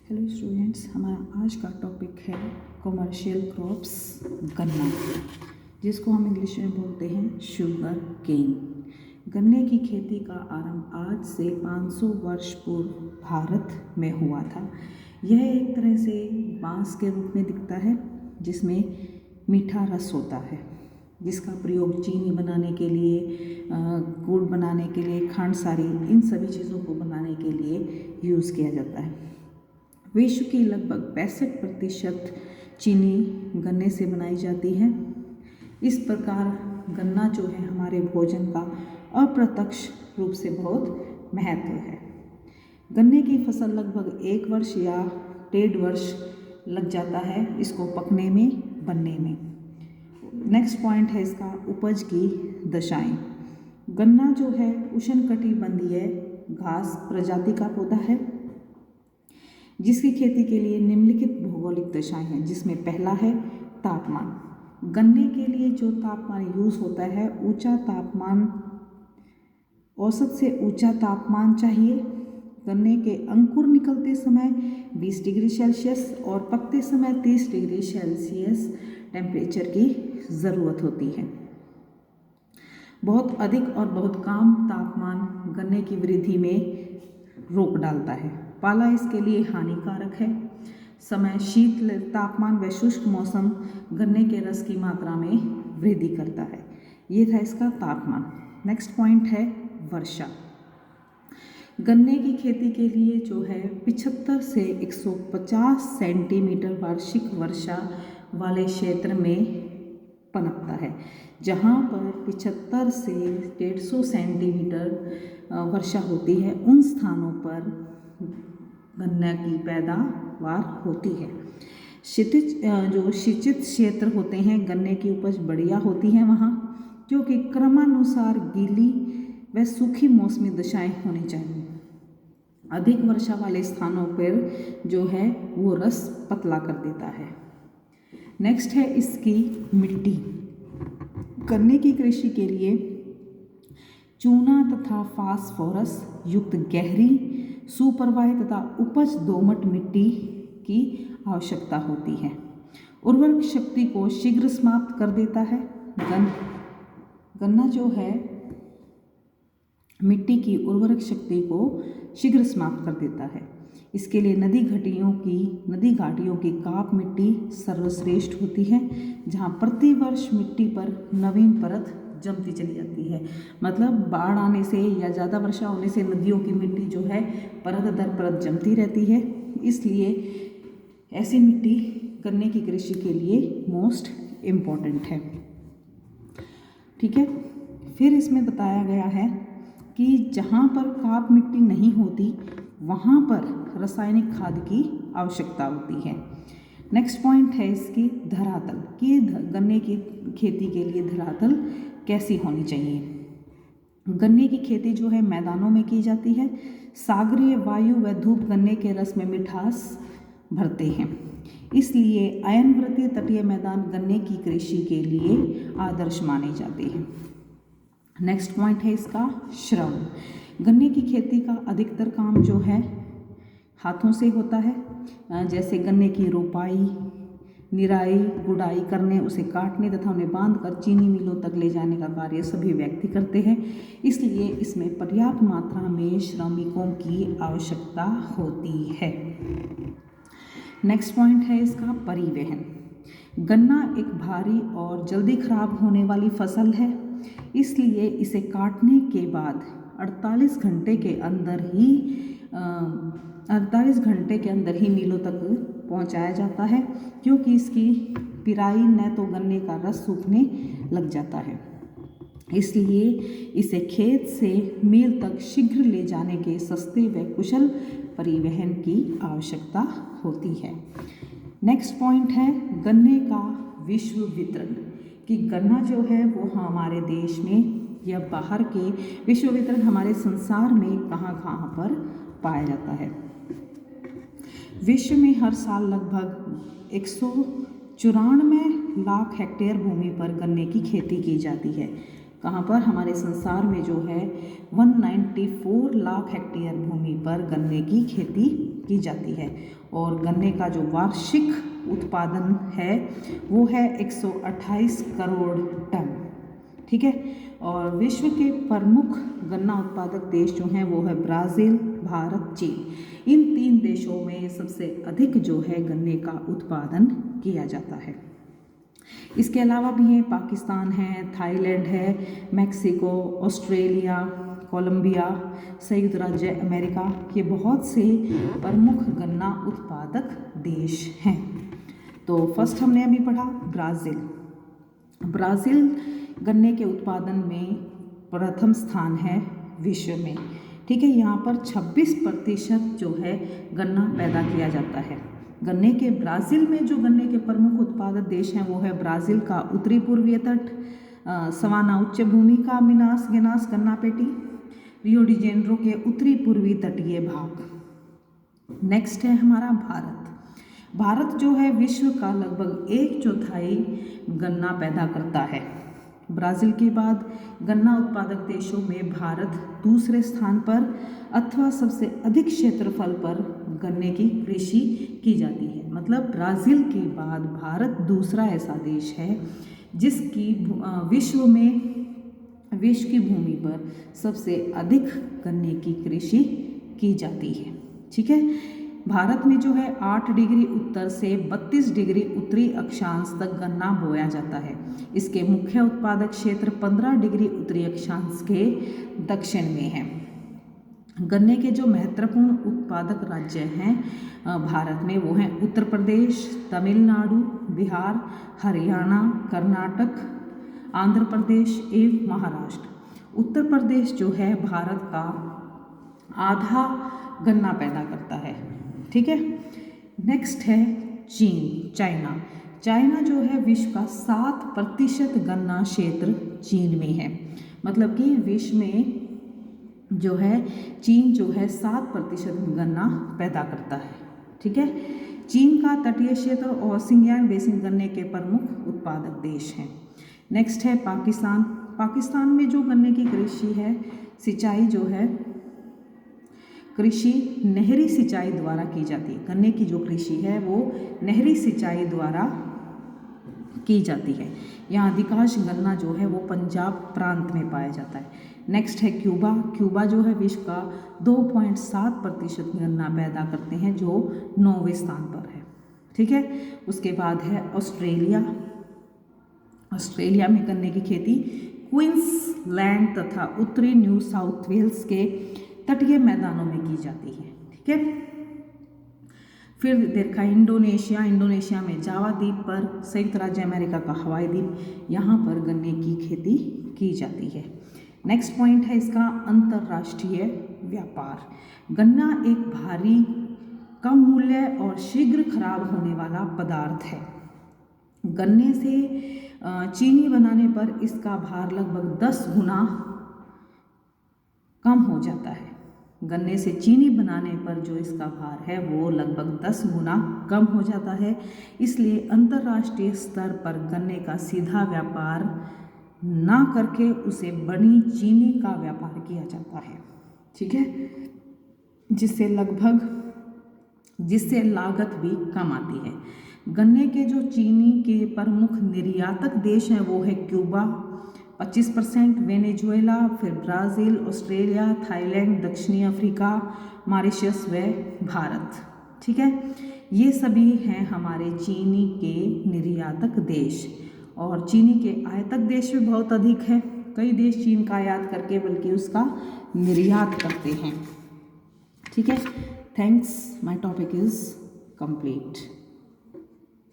Hello students, हमारा आज का टॉपिक है कॉमर्शियल क्रॉप्स, गन्ना, जिसको हम इंग्लिश में बोलते हैं शुगर केन। गन्ने की खेती का आरंभ आज से 500 वर्ष पूर्व भारत में हुआ था। यह एक तरह से बांस के रूप में दिखता है, जिसमें मीठा रस होता है, जिसका प्रयोग चीनी बनाने के लिए, गुड़ बनाने के लिए, खांडसारी, इन सभी चीज़ों को बनाने के लिए यूज़ किया जाता है। विश्व की लगभग 65% चीनी गन्ने से बनाई जाती है। इस प्रकार गन्ना जो है हमारे भोजन का अप्रत्यक्ष रूप से बहुत महत्व है। गन्ने की फसल लगभग 1 वर्ष या 1.5 वर्ष लग जाता है इसको पकने में, बनने में। नेक्स्ट पॉइंट है इसका उपज की दशाएं। गन्ना जो है उष्णकटिबंधीय घास प्रजाति का पौधा है, जिसकी खेती के लिए निम्नलिखित भौगोलिक दशाएं हैं, जिसमें पहला है तापमान। गन्ने के लिए जो तापमान यूज़ होता है, ऊंचा तापमान, औसत से ऊंचा तापमान चाहिए। गन्ने के अंकुर निकलते समय 20 डिग्री सेल्सियस और पकते समय 30 डिग्री सेल्सियस टेम्परेचर की ज़रूरत होती है। बहुत अधिक और बहुत कम तापमान गन्ने की वृद्धि में रोक डालता है। पाला इसके लिए हानिकारक है। समय, शीत तापमान व शुष्क मौसम गन्ने के रस की मात्रा में वृद्धि करता है। ये था इसका तापमान। नेक्स्ट पॉइंट है वर्षा। गन्ने की खेती के लिए जो है 75 से 150 सेंटीमीटर वार्षिक वर्षा वाले क्षेत्र में पनपता है। जहाँ पर 75 से 150 सेंटीमीटर वर्षा होती है, उन स्थानों पर गन्ना की पैदावार होती है। सिंचित क्षेत्र होते हैं, गन्ने की उपज बढ़िया होती है वहाँ, क्योंकि क्रमानुसार गीली व सूखी मौसमी दशाएं होनी चाहिए। अधिक वर्षा वाले स्थानों पर जो है वो रस पतला कर देता है। नेक्स्ट है इसकी मिट्टी। गन्ने की कृषि के लिए चूना तथा फास्फोरस युक्त गहरी, सुप्रवाही तथा उपज दोमट मिट्टी की आवश्यकता होती है। उर्वरक शक्ति को शीघ्र समाप्त कर देता है। गन्ना जो है मिट्टी की उर्वरक शक्ति को शीघ्र समाप्त कर देता है। इसके लिए नदी घाटियों की काप मिट्टी सर्वश्रेष्ठ होती है, जहाँ प्रतिवर्ष मिट्टी पर नवीन परत जमती चली जाती है। मतलब बाढ़ आने से या ज़्यादा वर्षा होने से नदियों की मिट्टी जो है परत दर परत जमती रहती है। इसलिए ऐसी मिट्टी गन्ने की कृषि के लिए मोस्ट इम्पॉर्टेंट है। ठीक है। फिर इसमें बताया गया है कि जहाँ पर काप मिट्टी नहीं होती, वहाँ पर रासायनिक खाद की आवश्यकता होती है। नेक्स्ट पॉइंट है इसकी धरातल, कि गन्ने की खेती के लिए धरातल कैसी होनी चाहिए। गन्ने की खेती जो है मैदानों में की जाती है। सागरीय वायु व धूप गन्ने के रस में मिठास भरते हैं, इसलिए अयनवृत्तीय तटीय मैदान गन्ने की कृषि के लिए आदर्श माने जाते हैं। नेक्स्ट पॉइंट है इसका श्रम। गन्ने की खेती का अधिकतर काम जो है हाथों से होता है, जैसे गन्ने की रोपाई, निराई, गुड़ाई करने, उसे काटने तथा उन्हें बांधकर चीनी मिलों तक ले जाने का कार्य सभी व्यक्ति करते हैं। इसलिए इसमें पर्याप्त मात्रा में श्रमिकों की आवश्यकता होती है। नेक्स्ट पॉइंट है इसका परिवहन। गन्ना एक भारी और जल्दी खराब होने वाली फसल है, इसलिए इसे काटने के बाद 48 घंटे के अंदर ही मिलों तक पहुंचाया जाता है, क्योंकि इसकी पिराई न तो गन्ने का रस सूखने लग जाता है। इसलिए इसे खेत से मिल तक शीघ्र ले जाने के सस्ते व कुशल परिवहन की आवश्यकता होती है। नेक्स्ट पॉइंट है गन्ने का विश्व वितरण, कि गन्ना जो है वो हमारे देश में या बाहर के विश्व वितरण हमारे संसार में कहाँ कहाँ पर पाया जाता है। विश्व में हर साल लगभग 194 लाख हेक्टेयर भूमि पर गन्ने की खेती की जाती है। कहाँ पर? हमारे संसार में जो है 194 लाख हेक्टेयर भूमि पर गन्ने की खेती की जाती है। और गन्ने का जो वार्षिक उत्पादन है वो है 128 करोड़ टन। ठीक है। और विश्व के प्रमुख गन्ना उत्पादक देश जो हैं वो है ब्राज़ील, भारत, चीन। इन 3 देशों में सबसे अधिक जो है गन्ने का उत्पादन किया जाता है। इसके अलावा भी हैं पाकिस्तान है, थाईलैंड है, मैक्सिको, ऑस्ट्रेलिया, कोलंबिया, संयुक्त राज्य अमेरिका, ये बहुत से प्रमुख गन्ना उत्पादक देश हैं। तो फर्स्ट हमने अभी पढ़ा ब्राज़ील। ब्राज़ील गन्ने के उत्पादन में प्रथम स्थान है विश्व में। ठीक है। यहाँ पर 26% जो है गन्ना पैदा किया जाता है। गन्ने के ब्राज़ील में जो गन्ने के प्रमुख उत्पादक देश हैं वो है ब्राज़ील का उत्तरी पूर्वीय तट, सवाना उच्च भूमि का मिनास गेनास गन्ना पेटी, रियो डी जेनेरो के उत्तरी पूर्वी तटीय भाग। नेक्स्ट है हमारा भारत। भारत जो है विश्व का लगभग 1/4 गन्ना पैदा करता है। ब्राज़ील के बाद गन्ना उत्पादक देशों में भारत दूसरे स्थान पर अथवा सबसे अधिक क्षेत्रफल पर गन्ने की कृषि की जाती है। मतलब ब्राज़ील के बाद भारत दूसरा ऐसा देश है जिसकी विश्व की भूमि पर सबसे अधिक गन्ने की कृषि की जाती है। ठीक है। भारत में जो है 8 डिग्री उत्तर से 32 डिग्री उत्तरी अक्षांश तक गन्ना बोया जाता है। इसके मुख्य उत्पादक क्षेत्र 15 डिग्री उत्तरी अक्षांश के दक्षिण में है। गन्ने के जो महत्वपूर्ण उत्पादक राज्य हैं भारत में वो हैं उत्तर प्रदेश, तमिलनाडु, बिहार, हरियाणा, कर्नाटक, आंध्र प्रदेश एवं महाराष्ट्र। उत्तर प्रदेश जो है भारत का आधा गन्ना पैदा करता है। ठीक है। नेक्स्ट है चाइना। चाइना जो है विश्व का 7% गन्ना क्षेत्र चीन में है। मतलब कि विश्व में जो है चीन जो है 7% गन्ना पैदा करता है। ठीक है। चीन का तटीय क्षेत्र और सिंगकियाम बेसिन गन्ने के प्रमुख उत्पादक देश हैं। नेक्स्ट है पाकिस्तान। पाकिस्तान में जो गन्ने की कृषि है, सिंचाई जो है कृषि नहरी सिंचाई द्वारा की जाती है। गन्ने की जो कृषि है वो नहरी सिंचाई द्वारा की जाती है। यहाँ अधिकांश गन्ना जो है वो पंजाब प्रांत में पाया जाता है। नेक्स्ट है क्यूबा। क्यूबा जो है विश्व का 2.7% गन्ना पैदा करते हैं जो 9वें स्थान पर है। ठीक है। उसके बाद है ऑस्ट्रेलिया। ऑस्ट्रेलिया में गन्ने की खेती क्वींसलैंड तथा उत्तरी न्यू साउथ वेल्स के तटीय मैदानों में की जाती है। ठीक है। फिर देखा इंडोनेशिया। इंडोनेशिया में जावा द्वीप पर, संयुक्त राज्य अमेरिका का हवाई द्वीप, यहाँ पर गन्ने की खेती की जाती है। नेक्स्ट पॉइंट है इसका अंतर्राष्ट्रीय व्यापार। गन्ना एक भारी, कम मूल्य और शीघ्र खराब होने वाला पदार्थ है। गन्ने से चीनी बनाने पर इसका भार लगभग 10 गुना कम हो जाता है। गन्ने से चीनी बनाने पर जो इसका भार है वो लगभग 10 गुना कम हो जाता है। इसलिए अंतर्राष्ट्रीय स्तर पर गन्ने का सीधा व्यापार ना करके उसे बनी चीनी का व्यापार किया जाता है। ठीक है। जिससे लागत भी कम आती है। गन्ने के जो चीनी के प्रमुख निर्यातक देश हैं वो है क्यूबा 25%, वेनेजुएला, फिर ब्राज़ील, ऑस्ट्रेलिया, थाईलैंड, दक्षिणी अफ्रीका, मॉरिशस व भारत। ठीक है। ये सभी हैं हमारे चीनी के निर्यातक देश। और चीनी के आयातक देश भी बहुत अधिक है। कई देश चीन का आयात करके बल्कि उसका निर्यात करते हैं। ठीक है। Thanks, my topic is complete.